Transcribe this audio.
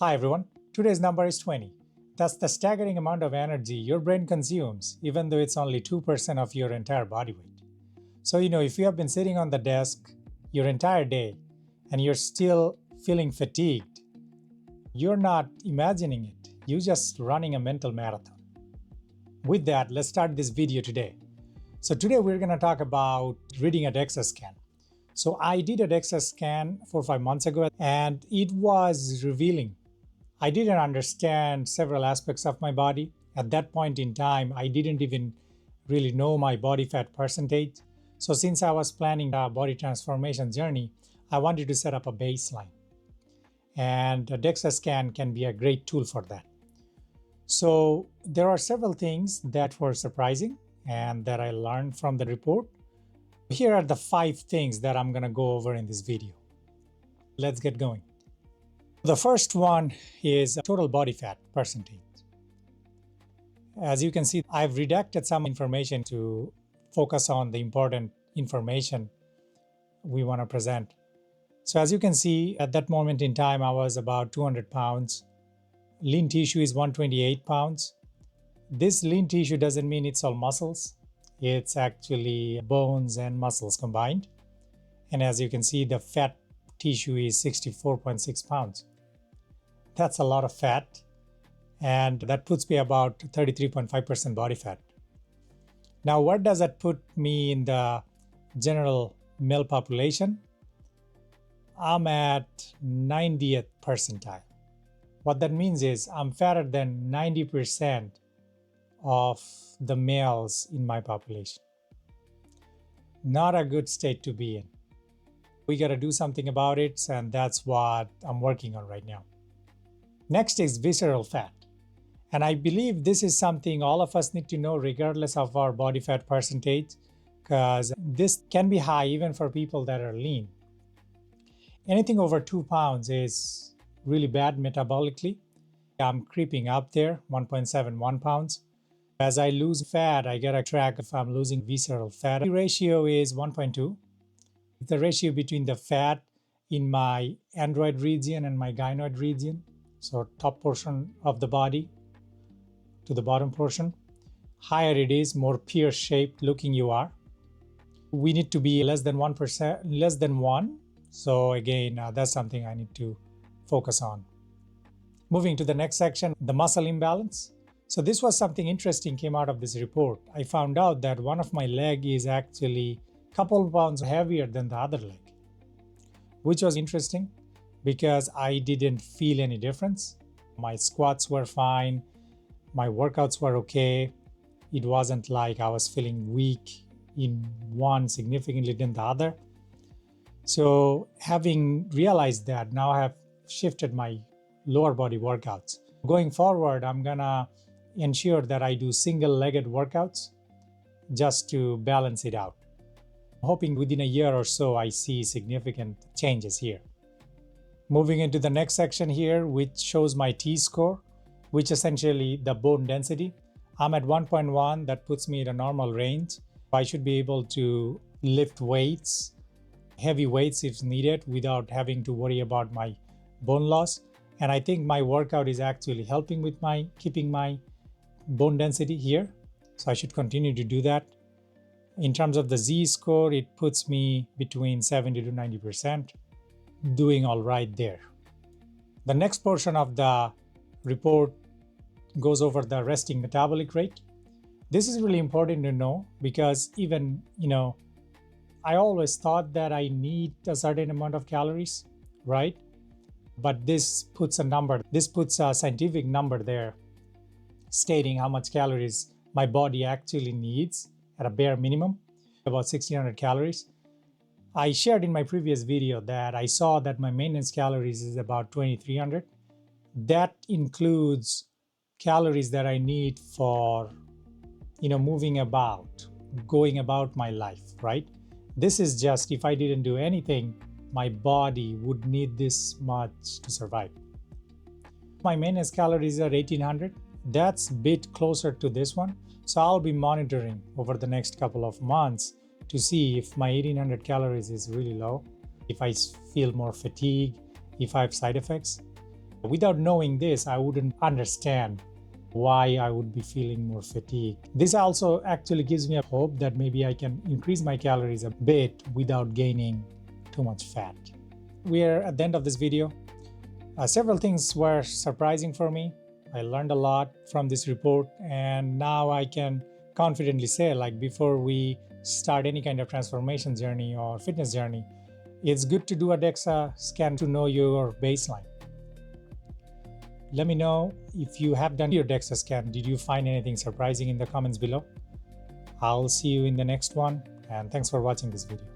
Hi everyone, today's number is 20. That's the staggering amount of energy your brain consumes, even though it's only 2% of your entire body weight. So, if you have been sitting on the desk your entire day and you're still feeling fatigued, you're not imagining it, you're just running a mental marathon. With that, let's start this video today. So today we're going to talk about reading a DEXA scan. So I did a DEXA scan 4 or 5 months ago and it was revealing. I didn't understand several aspects of my body. At that point in time, I didn't even really know my body fat percentage. So since I was planning a body transformation journey, I wanted to set up a baseline. And a DEXA scan can be a great tool for that. So there are several things that were surprising and that I learned from the report. Here are the 5 things that I'm going to go over in this video. Let's get going. The first one is total body fat percentage. As you can see, I've redacted some information to focus on the important information we want to present. So as you can see, at that moment in time, I was about 200 pounds. Lean tissue is 128 pounds. This lean tissue doesn't mean it's all muscles. It's actually bones and muscles combined. And as you can see, the fat tissue is 64.6 pounds. That's a lot of fat, and that puts me about 33.5% body fat. Now, where does that put me in the general male population? I'm at 90th percentile. What that means is I'm fatter than 90% of the males in my population. Not a good state to be in. We got to do something about it, and that's what I'm working on right now. Next is visceral fat. And I believe this is something all of us need to know regardless of our body fat percentage, because this can be high even for people that are lean. Anything over 2 pounds is really bad metabolically. I'm creeping up there, 1.71 pounds. As I lose fat, I get a track if I'm losing visceral fat. The ratio is 1.2. The ratio between the fat in my android region and my gynoid region, so top portion of the body to the bottom portion. Higher it is, more pear-shaped looking you are. We need to be less than 1%, less than 1. So again, that's something I need to focus on. Moving to the next section, the muscle imbalance. So this was something interesting came out of this report. I found out that one of my leg is actually a couple of pounds heavier than the other leg, which was interesting because I didn't feel any difference. My squats were fine. My workouts were okay. It wasn't like I was feeling weak in one significantly than the other. So having realized that, now I have shifted my lower body workouts. Going forward, I'm gonna ensure that I do single-legged workouts just to balance it out. I'm hoping within a year or so, I see significant changes here. Moving into the next section here, which shows my T-score, which essentially the bone density. I'm at 1.1, that puts me in a normal range. I should be able to lift weights, heavy weights if needed, without having to worry about my bone loss. And I think my workout is actually helping with keeping my bone density here. So I should continue to do that. In terms of the Z-score, it puts me between 70 to 90%. Doing all right there. The next portion of the report goes over the resting metabolic rate. This is really important to know because even, I always thought that I need a certain amount of calories, right? But this puts a scientific number there stating how much calories my body actually needs at a bare minimum, about 1600 calories. I shared in my previous video that I saw that my maintenance calories is about 2300. That includes calories that I need for, moving about, going about my life, right? This is just if I didn't do anything, my body would need this much to survive. My maintenance calories are 1800. That's a bit closer to this one. So I'll be monitoring over the next couple of months to see if my 1800 calories is really low, if I feel more fatigue, if I have side effects. Without knowing this, I wouldn't understand why I would be feeling more fatigued. This also actually gives me a hope that maybe I can increase my calories a bit without gaining too much fat. We are at the end of this video. Several things were surprising for me. I learned a lot from this report, and now I can confidently say, like, before we start any kind of transformation journey or fitness journey, it's good to do a DEXA scan to know your baseline. Let me know if you have done your DEXA scan. Did you find anything surprising in the comments below? I'll see you in the next one, and thanks for watching this video.